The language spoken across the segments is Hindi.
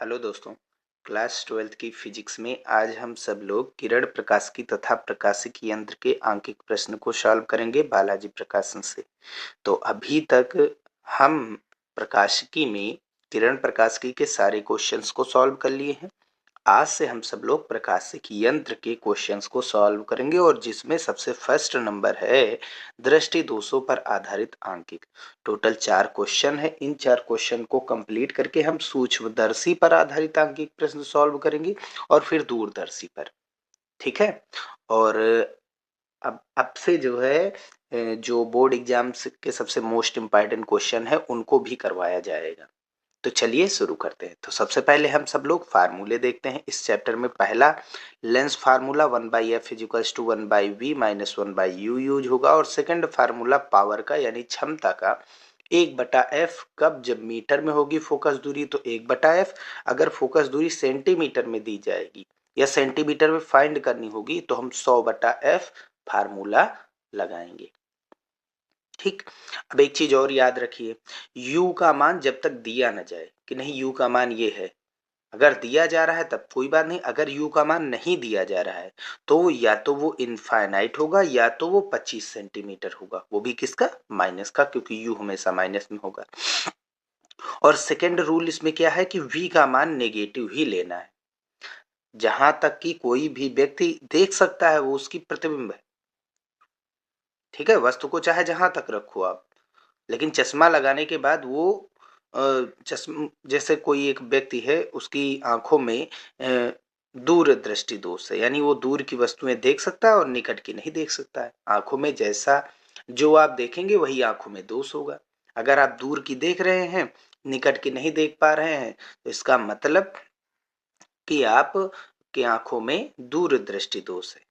हेलो दोस्तों, क्लास 12th की फिजिक्स में आज हम सब लोग किरण प्रकाशिकी तथा प्रकाशिकी यंत्र के आंकिक प्रश्न को सॉल्व करेंगे बालाजी प्रकाशन से। तो अभी तक हम प्रकाशिकी में किरण प्रकाशिकी के सारे क्वेश्चंस को सॉल्व कर लिए हैं। आज से हम सब लोग प्रकाशिकी यंत्र के क्वेश्चंस को सॉल्व करेंगे और जिसमें सबसे फर्स्ट नंबर है दृष्टि दोषों पर आधारित आंकिक। टोटल 4 क्वेश्चन है। इन 4 क्वेश्चन को कंप्लीट करके हम सूक्ष्मदर्शी पर आधारित आंकिक प्रश्न सॉल्व करेंगे और फिर दूरदर्शी पर। ठीक है। और अब से जो है जो बोर्ड एग्जाम्स के सबसे मोस्ट इम्पॉर्टेंट क्वेश्चन है उनको भी करवाया जाएगा। तो चलिए शुरू करते हैं। तो सबसे पहले हम सब लोग फार्मूले देखते हैं। इस चैप्टर में पहला lens formula 1/f equals to 1/v minus 1/u use होगा और सेकंड फार्मूला पावर का यानी क्षमता का 1/f कब जब मीटर में होगी फोकस दूरी तो 1/f, अगर फोकस दूरी सेंटीमीटर में दी जाएगी या सेंटीमीटर में फाइंड करनी होगी तो हम 100/f फार्मूला लगाएंगे। ठीक। अब एक चीज और याद रखिए, u का मान जब तक दिया न जाए कि नहीं u का मान ये है, अगर दिया जा रहा है तब कोई बात नहीं, अगर u का मान नहीं दिया जा रहा है तो या तो वो इनफाइनाइट होगा या तो वो 25 सेंटीमीटर होगा, वो भी किसका, माइनस का, क्योंकि u हमेशा माइनस में होगा। और सेकेंड रूल इसमें क्या है कि v का मान नेगेटिव ही लेना है, जहां तक कि कोई भी व्यक्ति देख सकता है वो उसकी प्रतिबिंब है। ठीक है, वस्तु को चाहे जहां तक रखो आप, लेकिन चश्मा लगाने के बाद वो चश्मा, जैसे कोई एक व्यक्ति है उसकी आंखों में दूर दृष्टि दोष है, यानी वो दूर की वस्तुएं देख सकता है और निकट की नहीं देख सकता है। आंखों में जैसा जो आप देखेंगे वही आंखों में दोष होगा। अगर आप दूर की देख रहे हैं, निकट की नहीं देख पा रहे हैं, तो इसका मतलब कि आप की आंखों में दूर दृष्टि दोष है।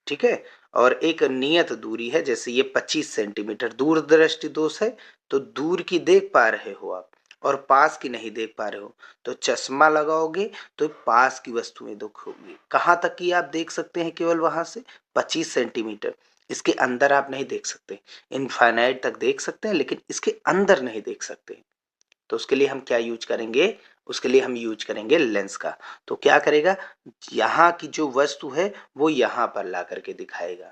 ठीक है। और एक नियत दूरी है, जैसे ये 25 सेंटीमीटर दूर दृष्टि दोष है, तो दूर की देख पा रहे हो आप और पास की नहीं देख पा रहे हो, तो चश्मा लगाओगे तो पास की वस्तुएं दिखेंगी। कहाँ तक की आप देख सकते हैं, केवल वहां से 25 सेंटीमीटर, इसके अंदर आप नहीं देख सकते। इनफाइनाइट तक देख सकते हैं लेकिन इसके अंदर नहीं देख सकते। तो उसके लिए हम क्या यूज करेंगे, उसके लिए हम यूज करेंगे लेंस का। तो क्या करेगा, यहाँ की जो वस्तु है वो यहाँ पर ला करके दिखाएगा,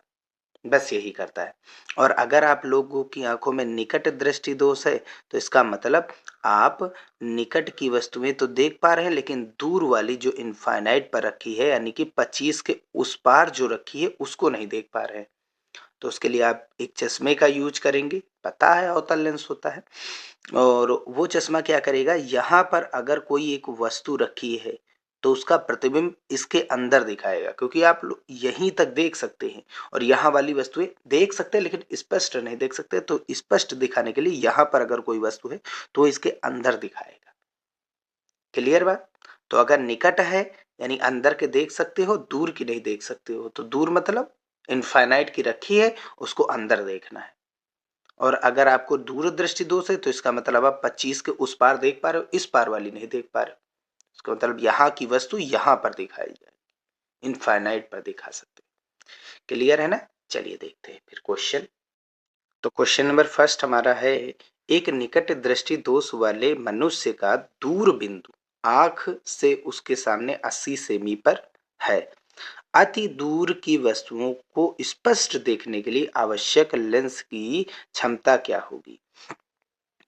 बस यही करता है। और अगर आप लोगों की आंखों में निकट दृष्टि दोष है तो इसका मतलब आप निकट की वस्तुएं तो देख पा रहे हैं लेकिन दूर वाली जो इनफाइनाइट पर रखी है यानी कि 25 के उस पार जो रखी है उसको नहीं देख पा रहे हैं। तो उसके लिए आप एक चश्मे का यूज करेंगे, पता है अवतल लेंस होता है। और वो चश्मा क्या करेगा, यहाँ पर अगर कोई एक वस्तु रखी है तो उसका प्रतिबिंब इसके अंदर दिखाएगा, क्योंकि आप यहीं तक देख सकते हैं और यहाँ वाली वस्तुएं देख सकते हैं लेकिन स्पष्ट नहीं देख सकते। तो स्पष्ट दिखाने के लिए यहाँ पर अगर कोई वस्तु है तो इसके अंदर दिखाएगा। क्लियर बात। तो अगर निकट है यानी अंदर के देख सकते हो, दूर की नहीं देख सकते हो, तो दूर मतलब इनफाइनाइट की रखी है उसको अंदर देखना है। और अगर आपको दूरदृष्टि दोष है तो इसका मतलब आप 25 के उस पार देख पा रहे हो, इस पार वाली नहीं देख पा रहे हो। इसका मतलब यहाँ की वस्तु यहाँ पर दिखाई जाएगी, इनफाइनाइट पर दिखा सकते हैं। क्लियर है ना। चलिए देखते हैं फिर क्वेश्चन। तो क्वेश्चन नंबर फर्स्ट हमारा है, एक निकट दृष्टि दोष वाले मनुष्य का दूर बिंदु आंख से उसके सामने 80 सेमी पर है। अति दूर की वस्तुओं को स्पष्ट देखने के लिए आवश्यक लेंस की क्षमता क्या होगी।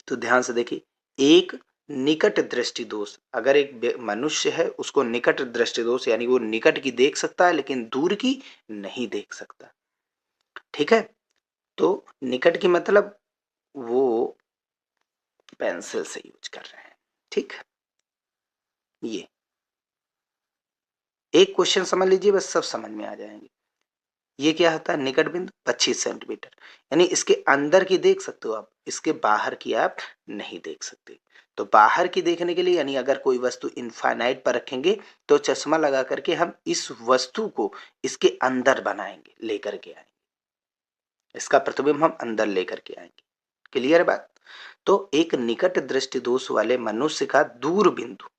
तो ध्यान से देखिए, एक निकट दृष्टि दोष, अगर एक मनुष्य है उसको निकट दृष्टि दोष यानी वो निकट की देख सकता है लेकिन दूर की नहीं देख सकता। ठीक है। तो निकट की मतलब वो पेंसिल से यूज कर रहे हैं। ठीक। ये एक क्वेश्चन समझ लीजिए, बस सब समझ में आ जाएंगे। ये क्या होता है, निकट बिंदु 25 सेंटीमीटर, यानी इसके अंदर की देख सकते हो आप, इसके बाहर की आप नहीं देख सकते। तो बाहर की देखने के लिए यानी अगर कोई वस्तु इनफाइनाइट पर रखेंगे तो चश्मा लगा करके हम इस वस्तु को इसके अंदर बनाएंगे, लेकर के आएंगे, इसका प्रतिबिंब हम अंदर लेकर के आएंगे। क्लियर बात। तो एक निकट दृष्टि दोष वाले मनुष्य का दूर बिंदु,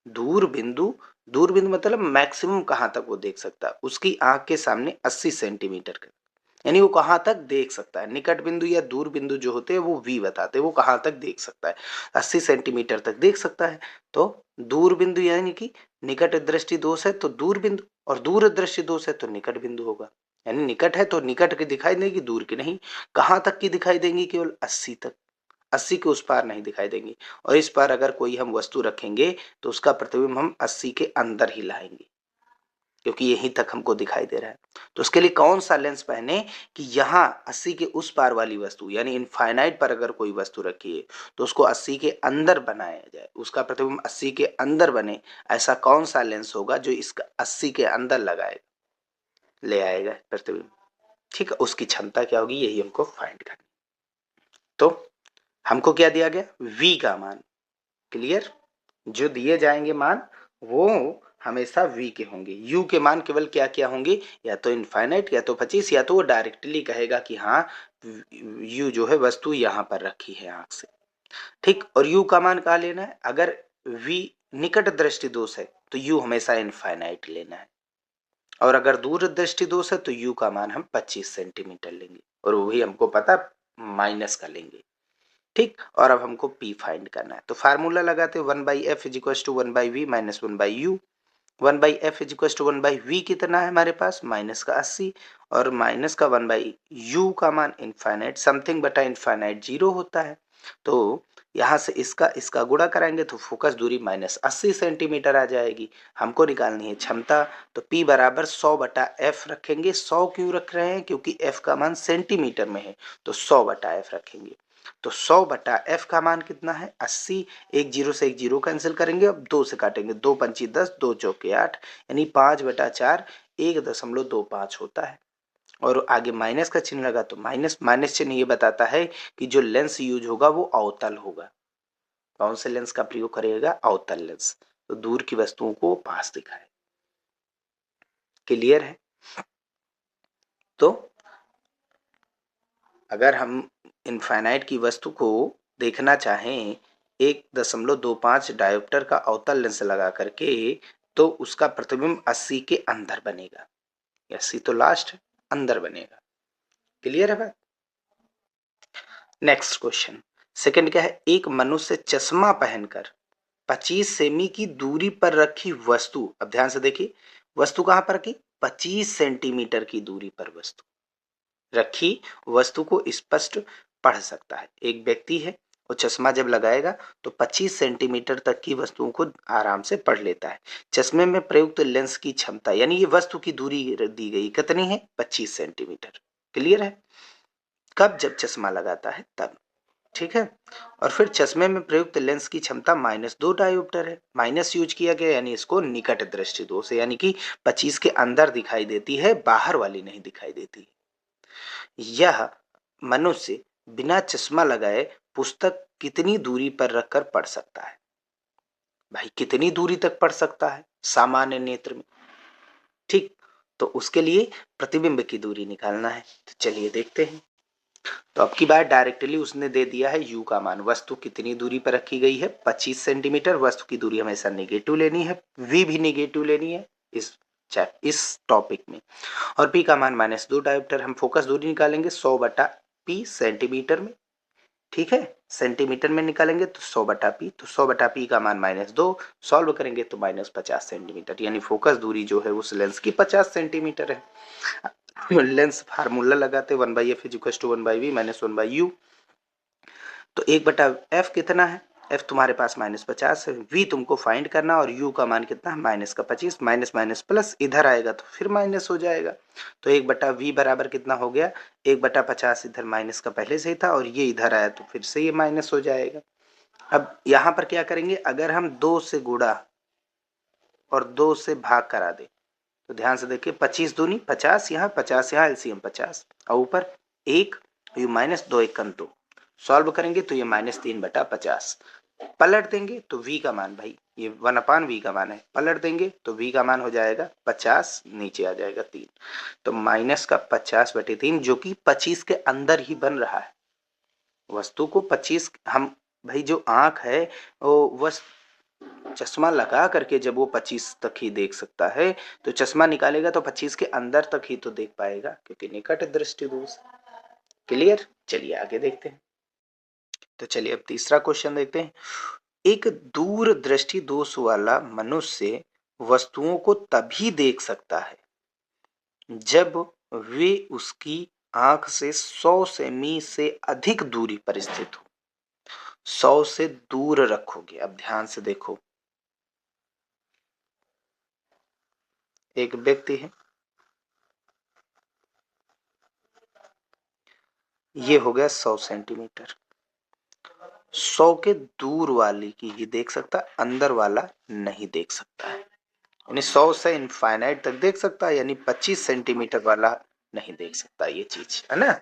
दूर बिंदु, दूर बिंदु मतलब मैक्सिमम कहां तक वो देख सकता है, उसकी आंख के सामने 80 सेंटीमीटर का, यानी वो कहाँ तक देख सकता है। निकट बिंदु या दूर बिंदु जो होते हैं वो v बताते हैं, वो कहाँ तक देख सकता है, 80 सेंटीमीटर तक देख सकता है। तो दूर बिंदु यानी कि निकट दृष्टि दोष है तो दूर बिंदु, और दूर दृष्टि दोष है तो निकट बिंदु होगा। यानी निकट है तो निकट की दिखाई देगी, दूर की नहीं। कहाँ तक की दिखाई देंगी? केवल 80 तक, 80 के उस पार नहीं दिखाई देंगी। और इस पार अगर कोई हम वस्तु रखेंगे तो उसका प्रतिबिंब हम 80 के अंदर ही लाएंगे, क्योंकि यहीं तक हमको दिखाई दे रहा है। तो उसके लिए कौन सा लेंस पहने कि यहाँ 80 के उस पार वाली वस्तु यानी इनफाइनाइट पर अगर कोई वस्तु रखी है तो उसको 80 के अंदर बनाया जाए, उसका प्रतिबिंब 80 के अंदर बने। ऐसा कौन सा लेंस होगा जो इसका 80 के अंदर लगाएगा, ले आएगा प्रतिबिंब। ठीक है, उसकी क्षमता क्या होगी, यही हमको फाइंड करना। तो हमको क्या दिया गया? v का मान। क्लियर? जो दिए जाएंगे मान वो हमेशा v के होंगे। u के मान केवल क्या क्या होंगे? या तो इनफाइनाइट, या तो 25, या तो वो डायरेक्टली कहेगा कि हाँ u जो है वस्तु यहाँ पर रखी है आंख से। ठीक, और u का मान कहाँ लेना है? अगर v निकट दृष्टि दोष है तो u हमेशा इनफाइनाइट लेना है, और अगर दूर दृष्टि दोष है तो u का मान हम 25 सेंटीमीटर लेंगे, और वो भी हमको पता माइनस का लेंगे। ठीक, और अब हमको P फाइंड करना है। तो फार्मूला लगाते हैं 1/f is equal to 1/v minus 1/u। 1/f is equal to 1/v कितना है हमारे पास? माइनस का 80, और माइनस का 1/u का मान इनफाइनाइट, समथिंग बटा इनफाइनाइट 0 होता है। तो यहाँ से इसका गुणा कराएंगे तो फोकस दूरी माइनस 80 सेंटीमीटर आ जाएगी। हमको निकालनी है क्षमता, तो P बराबर 100/f रखेंगे। 100 क्यों रख रहे हैं? क्योंकि f का मान सेंटीमीटर में है, तो 100/f रखेंगे। तो 100/f का मान कितना है? 80। एक जीरो से एक जीरो कैंसिल करेंगे, अब 2 से काटेंगे, 2 पंची 10, 2 चौके 8, यानी 5/4 1.25 होता है। और आगे माइनस का चिन्ह लगा तो माइनस, माइनस चिन्ह ये बताता है कि जो लेंस यूज होगा वो अवतल होगा। कौन से लेंस का प्रयोग करेगा? अवतल लेंस, तो दूर की वस्तुओं को पास दिखाए। क्लियर है? तो अगर हम इनफाइनाइट की वस्तु को देखना चाहें 1.25 डायोप्टर का अवतल लेंस लगा करके, तो उसका प्रतिबिंब 80 के अंदर बनेगा। 80 तो लास्ट है, अंदर बनेगा। क्लियर है बात? नेक्स्ट क्वेश्चन, सेकंड क्या है? एक मनुष्य चश्मा पहनकर 25 सेमी की दूरी पर रखी वस्तु, अब ध्यान से देखिए, वस्तु कहां पर रखी? 25 सेंटीमीटर की दूरी पर वस्तु रखी, वस्तु को स्पष्ट पढ़ सकता है। एक व्यक्ति है, वो चश्मा जब लगाएगा तो 25 सेंटीमीटर तक की वस्तुओं को आराम से पढ़ लेता है। चश्मे में प्रयुक्त लेंस की क्षमता, यानी ये वस्तु की दूरी दी गई कितनी है? 25 सेंटीमीटर। क्लियर है? कब? जब चश्मा लगाता है तब। ठीक है, और फिर चश्मे में प्रयुक्त लेंस की क्षमता -2 डायोप्टर है। माइनस यूज किया गया, यानी इसको निकट दृष्टि दोष है, यानी कि 25 के अंदर दिखाई देती है, बाहर वाली नहीं दिखाई देती। यह मनुष्य बिना चश्मा लगाए पुस्तक कितनी दूरी पर रखकर पढ़ सकता है? भाई कितनी दूरी तक पढ़ सकता है सामान्य नेत्र में? ठीक, तो उसके लिए प्रतिबिंब की दूरी निकालना है। तो चलिए देखते हैं। तो अब की बार डायरेक्टली उसने दे दिया है u का मान। वस्तु कितनी दूरी पर रखी गई है? 25 सेंटीमीटर। वस्तु की दूरी हमेशा नेगेटिव लेनी है, v भी नेगेटिव लेनी है इस टॉपिक में। और p का मान -2 डायोप्टर। हम फोकस दूरी निकालेंगे 100/p सेंटीमीटर में। ठीक है, सेंटीमीटर में निकालेंगे तो 100/p, तो 100/p का मान -2, सॉल्व करेंगे तो -50 सेंटीमीटर, यानी फोकस दूरी जो है उस लेंस की 50 सेंटीमीटर है। लेंस फार्मूला लगाते 1/f is equal to 1/v minus 1/u। तो 1/f कितना है? f तुम्हारे पास -50 है, v तुमको फाइंड करना, और u का मान कितना है? -25। माइनस माइनस प्लस इधर आएगा तो फिर माइनस हो जाएगा। तो 1/v बराबर कितना हो गया? 1/50। इधर माइनस का पहले से ही था, और ये इधर आया तो फिर से ये माइनस हो जाएगा। अब यहाँ पर क्या करेंगे? अगर हम 2 से गुणा और 2 से भाग करा दे तो ध्यान से देखिए, 25 दूनी 50, यहाँ 50, यहाँ एलसीएम 50, और ऊपर 1, ये -2 1 2। सॉल्व करेंगे तो ये -3/50। पलट देंगे तो v का मान, भाई ये 1/v का मान है, पलट देंगे तो v का मान हो जाएगा 50, नीचे आ जाएगा 3। तो -50/3, जो कि 25 के अंदर ही बन रहा है। वस्तु को 25, हम भाई जो आंख है वो चश्मा लगा करके जब वो 25 तक ही देख सकता है, तो चश्मा निकालेगा तो 25 के अंदर तक ही तो देख पाएगा, क्योंकि निकट दृष्टि दोष। क्लियर? चलिए आगे देखते हैं। तो चलिए अब तीसरा क्वेश्चन देखते हैं। एक दूर दृष्टि दोष वाला मनुष्य वस्तुओं को तभी देख सकता है जब वे उसकी आंख से 100 सेमी से अधिक दूरी पर स्थित हो। 100 से दूर रखोगे। अब ध्यान से देखो, एक व्यक्ति है, ये हो गया 100 सेंटीमीटर। 100 के दूर वाली की ही देख सकता, अंदर वाला नहीं देख सकता है। यानी 100 से इनफाइनाइट तक देख सकता है, यानी 25 सेंटीमीटर वाला नहीं देख सकता, ये चीज है ना।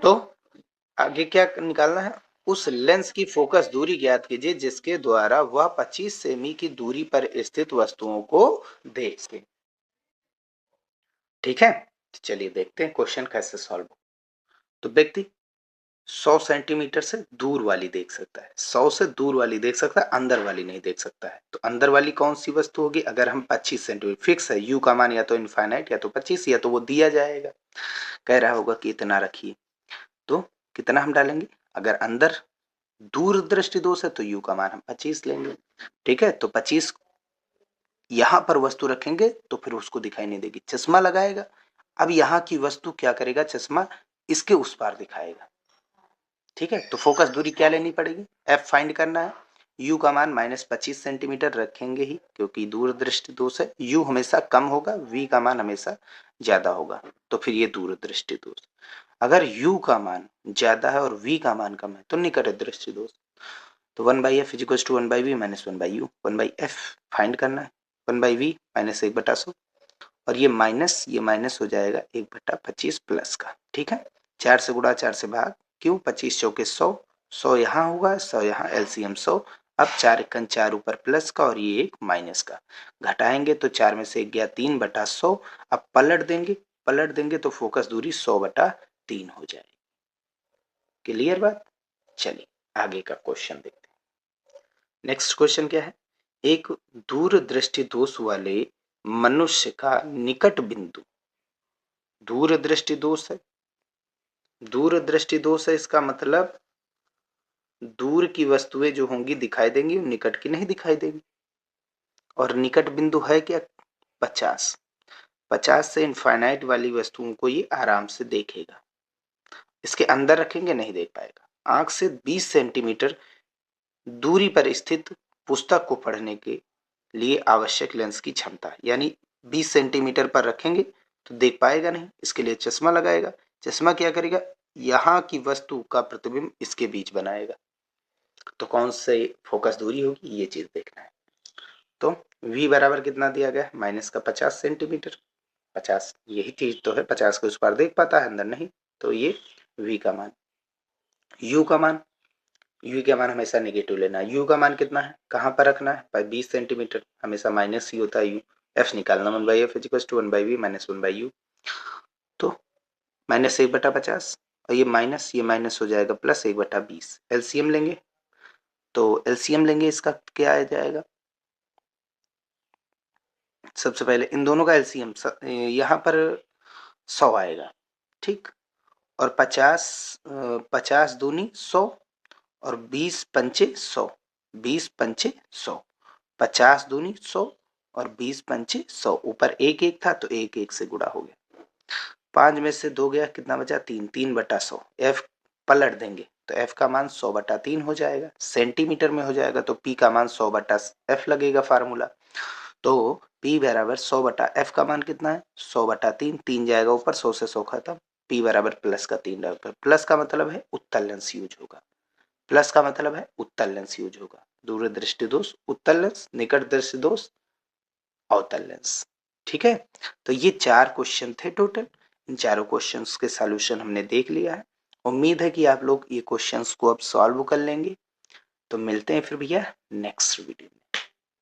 तो आगे क्या निकालना है? उस लेंस की फोकस दूरी ज्ञात कीजिए जिसके द्वारा वह 25 सेमी की दूरी पर स्थित वस्तुओं को देख सके। ठीक है, चलिए देखते हैं क्वेश्चन कैसे सॉल्व हो। तो व्यक्ति 100 सेंटीमीटर से दूर वाली देख सकता है, 100 से दूर वाली देख सकता है, अंदर वाली नहीं देख सकता है। तो अंदर वाली कौन सी वस्तु होगी? अगर हम 25 सेंटीमीटर फिक्स है, यू का मान या तो इनफाइनाइट या तो 25, या तो वो दिया जाएगा, कह रहा होगा कि इतना रखिए, तो कितना हम डालेंगे? अगर अंदर दूर दृष्टि दोष है तो यू का मान हम 25 लेंगे। ठीक है, तो 25 यहां पर वस्तु रखेंगे तो फिर उसको दिखाई नहीं देगी। चश्मा लगाएगा, अब यहाँ की वस्तु क्या करेगा? चश्मा इसके उस पार दिखाएगा। ठीक है, तो फोकस दूरी क्या लेनी पड़ेगी? एफ फाइंड करना है। यू का मान -25 सेंटीमीटर रखेंगे ही, क्योंकि दूर दृष्टि दोष है। यू हमेशा कम होगा, वी का मान हमेशा ज्यादा होगा, तो फिर ये दूर दृष्टि दोष। अगर यू का मान ज्यादा है और वी का मान कम है तो निकट दृष्टि दोष। तो 1/f is to 1/v minus 1/u। 1/f find करना है, 1/v माइनस 1/100, और ये माइनस हो जाएगा 1/25 प्लस का। ठीक है, 4 से गुणा 4 से भाग, क्यों? 25 चौके 100, 100 यहाँ होगा, 100 यहाँ, एलसीएम 100। अब 4 एकन 4 ऊपर प्लस का और ये एक माइनस का, घटाएंगे तो 4 में से 1 गया 3/100। अब पलट देंगे तो फोकस दूरी 100/3 हो जाएगी। क्लियर बात? चलिए आगे का क्वेश्चन देखते हैं। नेक्स्ट क्वेश्चन क्या है? एक दूर दृष्टि दोष वाले मनुष्य का निकट बिंदु, दूर दृष्टि दोष है, दूर दृष्टि दोष है, इसका मतलब दूर की वस्तुएं जो होंगी दिखाई देंगी, निकट की नहीं दिखाई देंगी। और निकट बिंदु है क्या? 50। 50 से इनफाइनाइट वाली वस्तुओं को ये आराम से देखेगा, इसके अंदर रखेंगे नहीं देख पाएगा। आंख से 20 सेंटीमीटर दूरी पर स्थित पुस्तक को पढ़ने के लिए आवश्यक लेंस की क्षमता, यानी 20 सेंटीमीटर पर रखेंगे तो देख पाएगा नहीं, इसके लिए चश्मा लगाएगा। चश्मा क्या करेगा? यहाँ की वस्तु का प्रतिबिंब इसके बीच बनाएगा, तो कौन से फोकस दूरी होगी ये चीज देखना है। तो v बराबर कितना दिया गया? माइनस का 50 सेंटीमीटर। 50 यही चीज तो है, 50 के उस पार देख पाता है, अंदर नहीं, तो ये v का मान। u का मान, u का मान हमेशा नेगेटिव लेना है। u का मान कितना है? कहाँ पर रखना है? 20 सेंटीमीटर, हमेशा माइनस ही होता है u। f निकालना, 1/f is to 1/v minus 1/u। तो माइनस 1/50, और ये माइनस हो जाएगा प्लस 1/20। एलसीएम लेंगे, तो एलसीएम लेंगे, इसका क्या आ जाएगा? सबसे पहले इन दोनों का एलसीएम यहाँ पर 100 आएगा। ठीक, और 50 दूनी 100 और 20 पंचे 100, 20 पंचे 100, 50 दूनी 100 और 20 पंचे 100, ऊपर एक एक था तो एक एक से गुणा हो गया। 5 में से 2 गया, कितना बचा? 3, 3/100। एफ पलट देंगे तो एफ का मान 100/3 हो जाएगा, सेंटीमीटर में हो जाएगा तो पी का मान 100/f लगेगा फार्मूला। तो P बराबर 100/f का मान कितना है? 100/3, 3 जाएगा ऊपर, 100 से 100 खत्म। P बराबर प्लस का 3 रहेगा। प्लस का मतलब है उत्तल लेंस यूज होगा, प्लस का मतलब है उत्तल लेंस यूज होगा। दूर दृष्टि दोष उत्तल लेंस, निकट दृष्टि दोष अवतल लेंस। ठीक है, तो ये 4 क्वेश्चन थे टोटल। इन चारों क्वेश्चंस के सॉल्यूशन हमने देख लिया है। उम्मीद है कि आप लोग ये क्वेश्चंस को अब सॉल्व कर लेंगे। तो मिलते हैं फिर भैया नेक्स्ट वीडियो में।